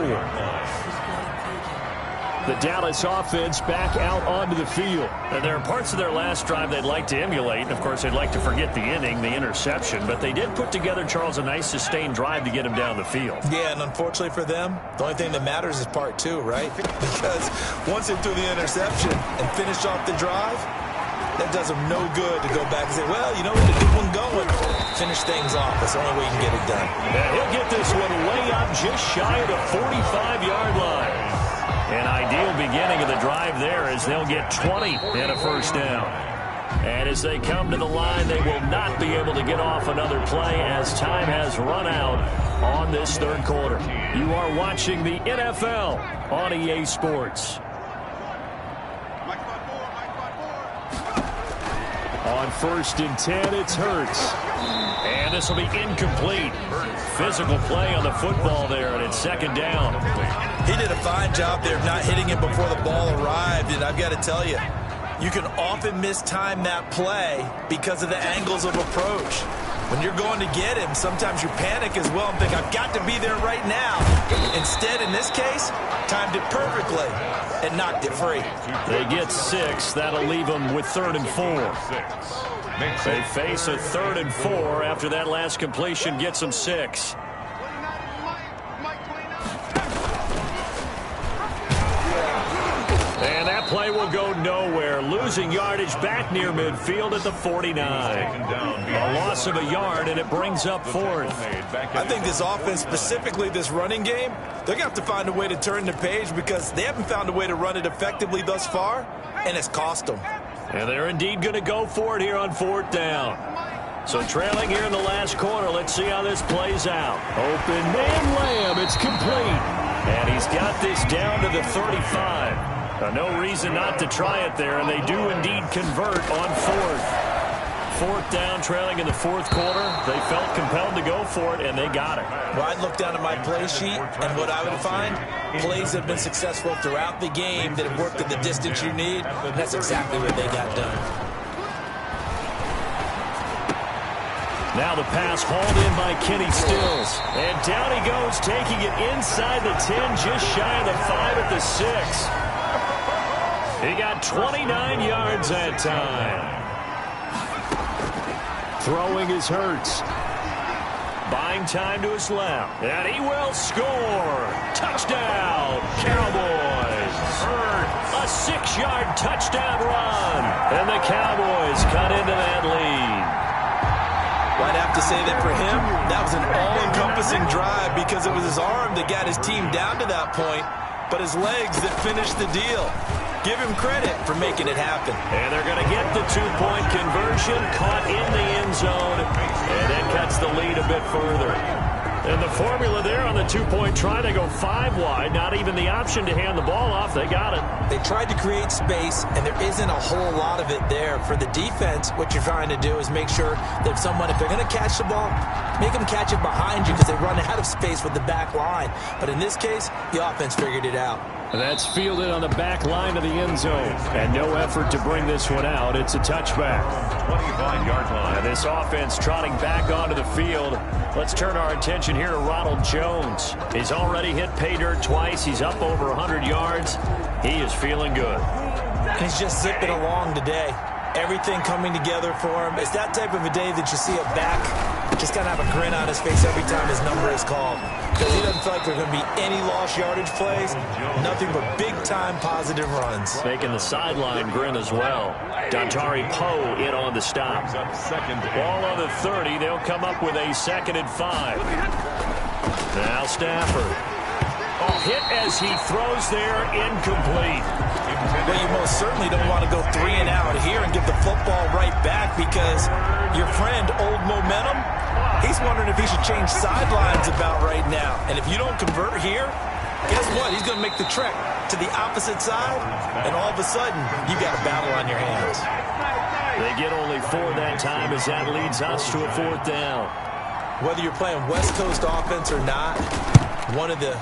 The Dallas offense back out onto the field. And there are parts of their last drive they'd like to emulate. Of course, they'd like to forget the inning, the interception. But they did put together, Charles, a nice sustained drive to get him down the field. Yeah, and unfortunately for them, the only thing that matters is part 2, right? Because once they threw the interception and finished off the drive, that does them no good to go back and say, well, you know, we had a good one going. Finish things off. That's the only way you can get it done. And he'll get this one way up just shy of the 45-yard line. An ideal beginning of the drive there as they'll get 20 and a first down. And as they come to the line, they will not be able to get off another play as time has run out on this third quarter. You are watching the NFL on EA Sports. On 1st and 10, it's Hurts. And this will be incomplete. Physical play on the football there, and it's second down. He did a fine job there of not hitting it before the ball arrived, and I've got to tell you, you can often mistime that play because of the angles of approach. When you're going to get him, sometimes you panic as well and think, I've got to be there right now. Instead, in this case, timed it perfectly and knocked it free. They get 6. That'll leave them with 3rd and 4. They face a 3rd and 4 after that last completion gets them 6. And that play will go nowhere. Losing yardage back near midfield at the 49. A loss of a yard, and it brings up 4th. I think this offense, specifically this running game, they're going to have to find a way to turn the page because they haven't found a way to run it effectively thus far, and it's cost them. And they're indeed going to go for it here on 4th down. So trailing here in the last quarter, let's see how this plays out. Open man Lamb, it's complete. And he's got this down to the 35. No reason not to try it there, and they do indeed convert on 4th. 4th down, trailing in the 4th quarter. They felt compelled to go for it, and they got it. Well, I'd look down at my play sheet, and what I would find, plays have been successful throughout the game that have worked at the distance you need, and that's exactly what they got done. Now the pass hauled in by Kenny Stills. And down he goes, taking it inside the 10, just shy of the 5 at the 6. He got 29 yards that time. Throwing his Hurts. Buying time to his left. And he will score. Touchdown, Cowboys. A 6-yard touchdown run. And the Cowboys cut into that lead. Well, I'd have to say that for him, that was an all-encompassing drive because it was his arm that got his team down to that point, but his legs that finished the deal. Give him credit for making it happen. And they're going to get the 2-point conversion, caught in the end zone, and that cuts the lead a bit further. And the formula there on the 2-point try, they go 5 wide, not even the option to hand the ball off. They got it. They tried to create space, and there isn't a whole lot of it there. For the defense, what you're trying to do is make sure that if they're going to catch the ball, make them catch it behind you because they run out of space with the back line. But in this case, the offense figured it out. That's fielded on the back line of the end zone. And no effort to bring this one out. It's a touchback. 25-yard line. And this offense trotting back onto the field. Let's turn our attention here to Ronald Jones. He's already hit pay dirt twice. He's up over 100 yards. He is feeling good. He's just zipping along today. Everything coming together for him. It's that type of a day that you see a back just kind of have a grin on his face every time his number is called. Because he doesn't feel like there are going to be any lost yardage plays. Nothing but big-time positive runs. Making the sideline grin as well. Dontari Poe in on the stop. Ball on the 30. They'll come up with a 2nd and 5. Now Stafford. Hit as he throws there, incomplete. Well, you most certainly don't want to go 3 and out here and give the football right back because your friend, Old Momentum, He's wondering if he should change sidelines about right now. And if you don't convert here, guess what? He's going to make the trek to the opposite side, and all of a sudden, you got a battle on your hands. They get only 4 that time as that leads us to a 4th down. Whether you're playing West Coast offense or not, one of the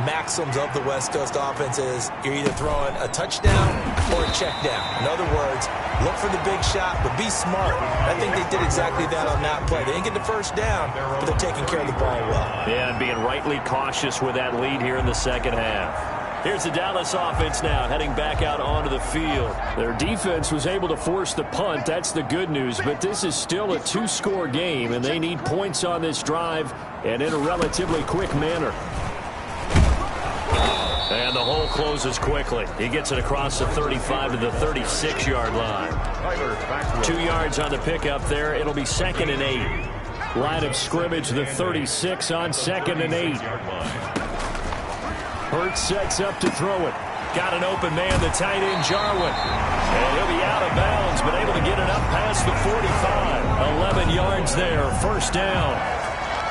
maxims of the West Coast offense is you're either throwing a touchdown or a check down. In other words, look for the big shot, but be smart. I think they did exactly that on that play. They didn't get the first down, but they're taking care of the ball well. Yeah, and being rightly cautious with that lead here in the second half. Here's the Dallas offense now heading back out onto the field. Their defense was able to force the punt. That's the good news, but this is still a 2-score game, and they need points on this drive and in a relatively quick manner. And the hole closes quickly. He gets it across the 35 to the 36-yard line. 2 yards on the pickup there. It'll be 2nd and 8. Line of scrimmage, the 36 on 2nd and 8. Hurts sets up to throw it. Got an open man, the tight end, Jarwin. And he'll be out of bounds, but able to get it up past the 45. 11 yards there, 1st down.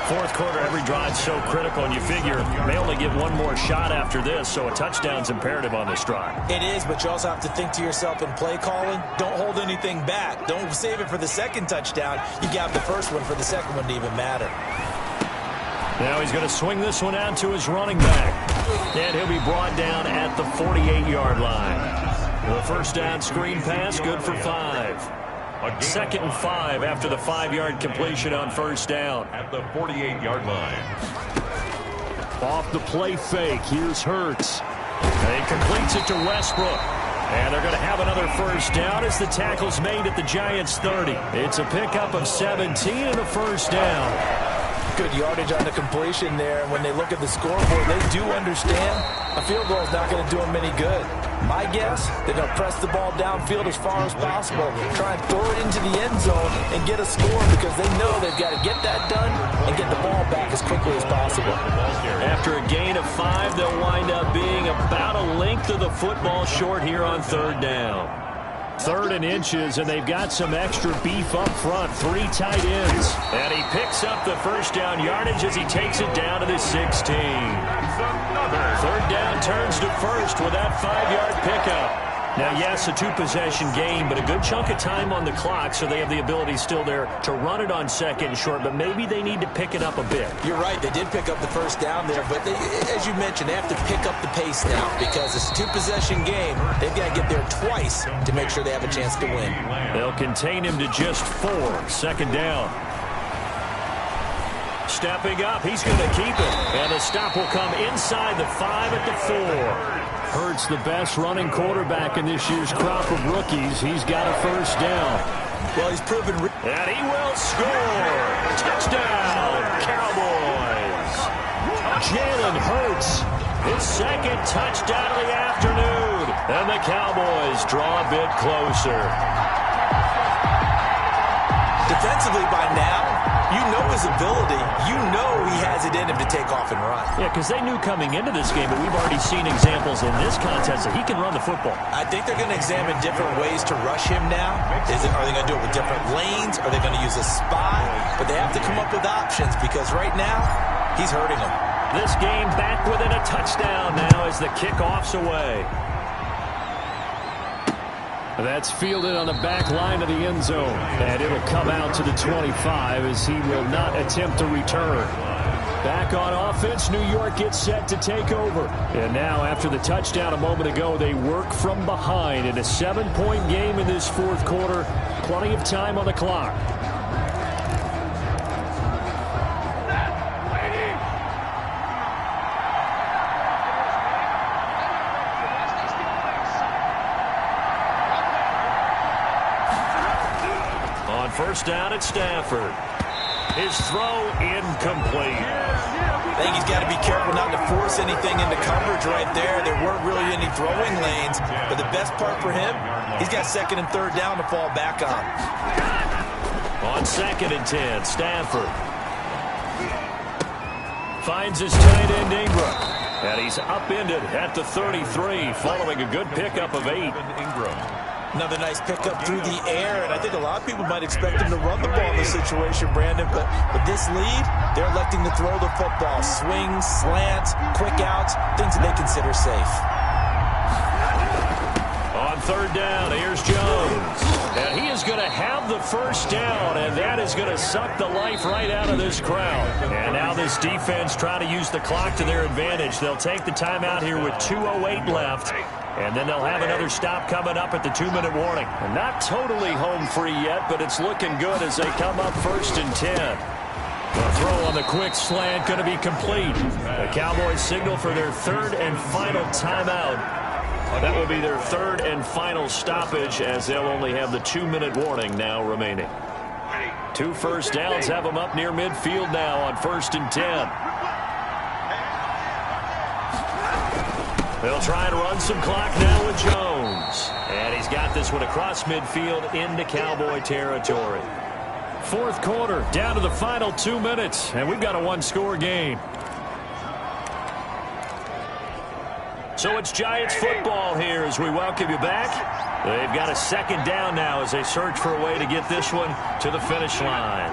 4th quarter, every drive so critical, and you figure they only get one more shot after this, so a touchdown's imperative on this drive. It is, but you also have to think to yourself in play calling, don't hold anything back. Don't save it for the second touchdown. You got the first one for the second one to even matter. Now he's going to swing this one out to his running back. And he'll be brought down at the 48-yard line. The first down screen pass, good for 5. 2nd and 5 after the 5-yard completion on 1st down. At the 48-yard line. Off the play fake, here's Hurts. And he completes it to Westbrook. And they're going to have another 1st down as the tackle's made at the Giants' 30. It's a pickup of 17 and a 1st down. Good yardage on the completion there. And when they look at the scoreboard, they do understand a field goal is not going to do them any good. My guess, they're going to press the ball downfield as far as possible, try and throw it into the end zone and get a score because they know they've got to get that done and get the ball back as quickly as possible. After a gain of 5, they'll wind up being about a length of the football short here on 3rd down. 3rd and inches, and they've got some extra beef up front. 3 tight ends. And he picks up the 1st down yardage as he takes it down to the 16. 3rd down turns to 1st with that 5-yard pickup. Now, yes, a 2-possession game, but a good chunk of time on the clock, so they have the ability still there to run it on 2nd and short, but maybe they need to pick it up a bit. You're right. They did pick up the 1st down there, but they, as you mentioned, they have to pick up the pace now because it's a 2-possession game. They've got to get there twice to make sure they have a chance to win. They'll contain him to just 4. 2nd down. Stepping up, he's going to keep it, and the stop will come inside the 5 at the 4. Hurts the best running quarterback in this year's crop of rookies. He's got a 1st down. Well, he's proven... And he will score! Touchdown, Cowboys! Jalen Hurts, his 2nd touchdown of the afternoon. And the Cowboys draw a bit closer. Defensively by now, you know his ability. You know he has it in him to take off and run. Yeah, because they knew coming into this game, but we've already seen examples in this contest that he can run the football. I think they're going to examine different ways to rush him now. Are they going to do it with different lanes? Are they going to use a spy? But they have to come up with options because right now, he's hurting them. This game back within a touchdown now as the kickoff's away. That's fielded on the back line of the end zone. And it'll come out to the 25 as he will not attempt to return. Back on offense, New York gets set to take over. And now after the touchdown a moment ago, they work from behind in a 7-point game in this 4th quarter. Plenty of time on the clock. First down at Stafford. His throw incomplete. I think he's got to be careful not to force anything into coverage right there. There weren't really any throwing lanes, but the best part for him, he's got 2nd and 3rd down to fall back on. On 2nd and 10, Stafford finds his tight end Ingram. And he's upended at the 33 following a good pickup of 8. Another nice pickup through the air, and I think a lot of people might expect him to run the ball in this situation, Brandon, but with this lead, they're electing to throw the football. Swings, slants, quick outs, things that they consider safe. On third down, here's Jones. And he is going to have the first down, and that is going to suck the life right out of this crowd. And now this defense trying to use the clock to their advantage. They'll take the timeout here with 2:08 left. And then they'll have another stop coming up at the 2-minute warning. And not totally home free yet, but it's looking good as they come up 1st and 10. The throw on the quick slant going to be complete. The Cowboys signal for their 3rd and final timeout. That will be their 3rd and final stoppage as they'll only have the 2-minute warning now remaining. 2 first downs have them up near midfield now on 1st and 10. They'll try and run some clock now with Jones. And he's got this one across midfield into Cowboy territory. 4th quarter, down to the final 2 minutes, and we've got a 1-score game. So it's Giants football here as we welcome you back. They've got a 2nd down now as they search for a way to get this one to the finish line.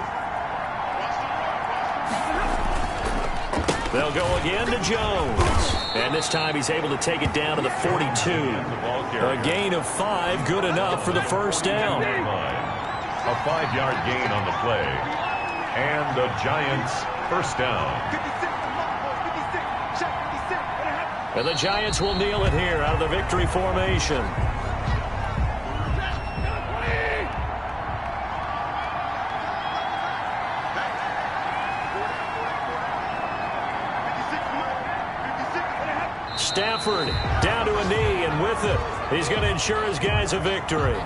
They'll go again to Jones. And this time he's able to take it down to the 42. A gain of 5, good enough for the first down. A 5-yard gain on the play. And the Giants first down. And the Giants will kneel it here out of the victory formation. Stafford down to a knee, and with it, he's going to ensure his guys a victory.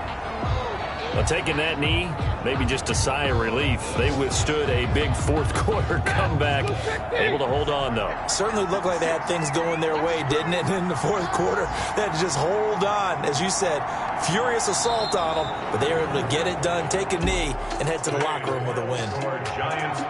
Well, taking that knee, maybe just a sigh of relief. They withstood a big 4th quarter comeback. Able to hold on, though. Certainly looked like they had things going their way, didn't it? In the 4th quarter, they had to just hold on. As you said, furious assault on them, but they were able to get it done, take a knee, and head to the locker room with a win.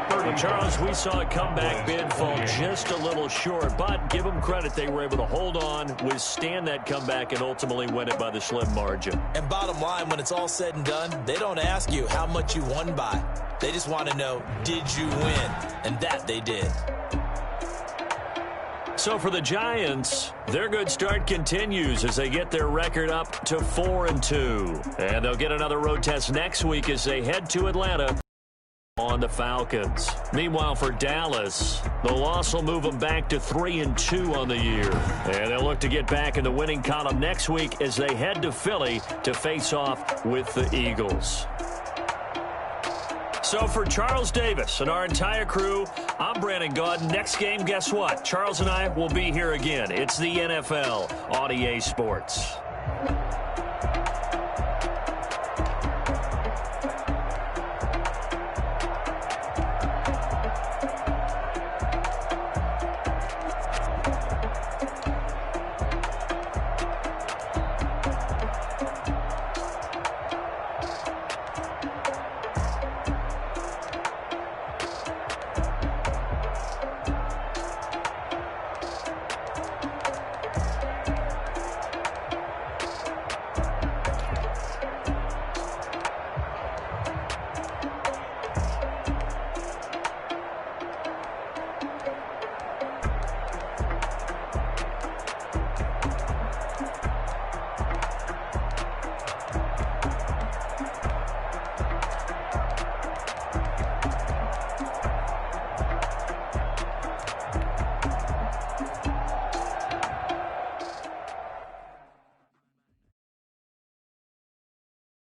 Well, Charles, we saw a comeback bid fall just a little short, but give them credit. They were able to hold on, withstand that comeback, and ultimately win it by the slim margin. And bottom line, when it's all said and done, they don't ask you how much you won by. They just want to know, did you win? And that they did. So for the Giants, their good start continues as they get their record up to 4-2. And they'll get another road test next week as they head to Atlanta on the Falcons. Meanwhile, for Dallas, the loss will move them back to 3-2 on the year. And they'll look to get back in the winning column next week as they head to Philly to face off with the Eagles. So for Charles Davis and our entire crew, I'm Brandon Gaudin. Next game, guess what? Charles and I will be here again. It's the NFL on EA Sports.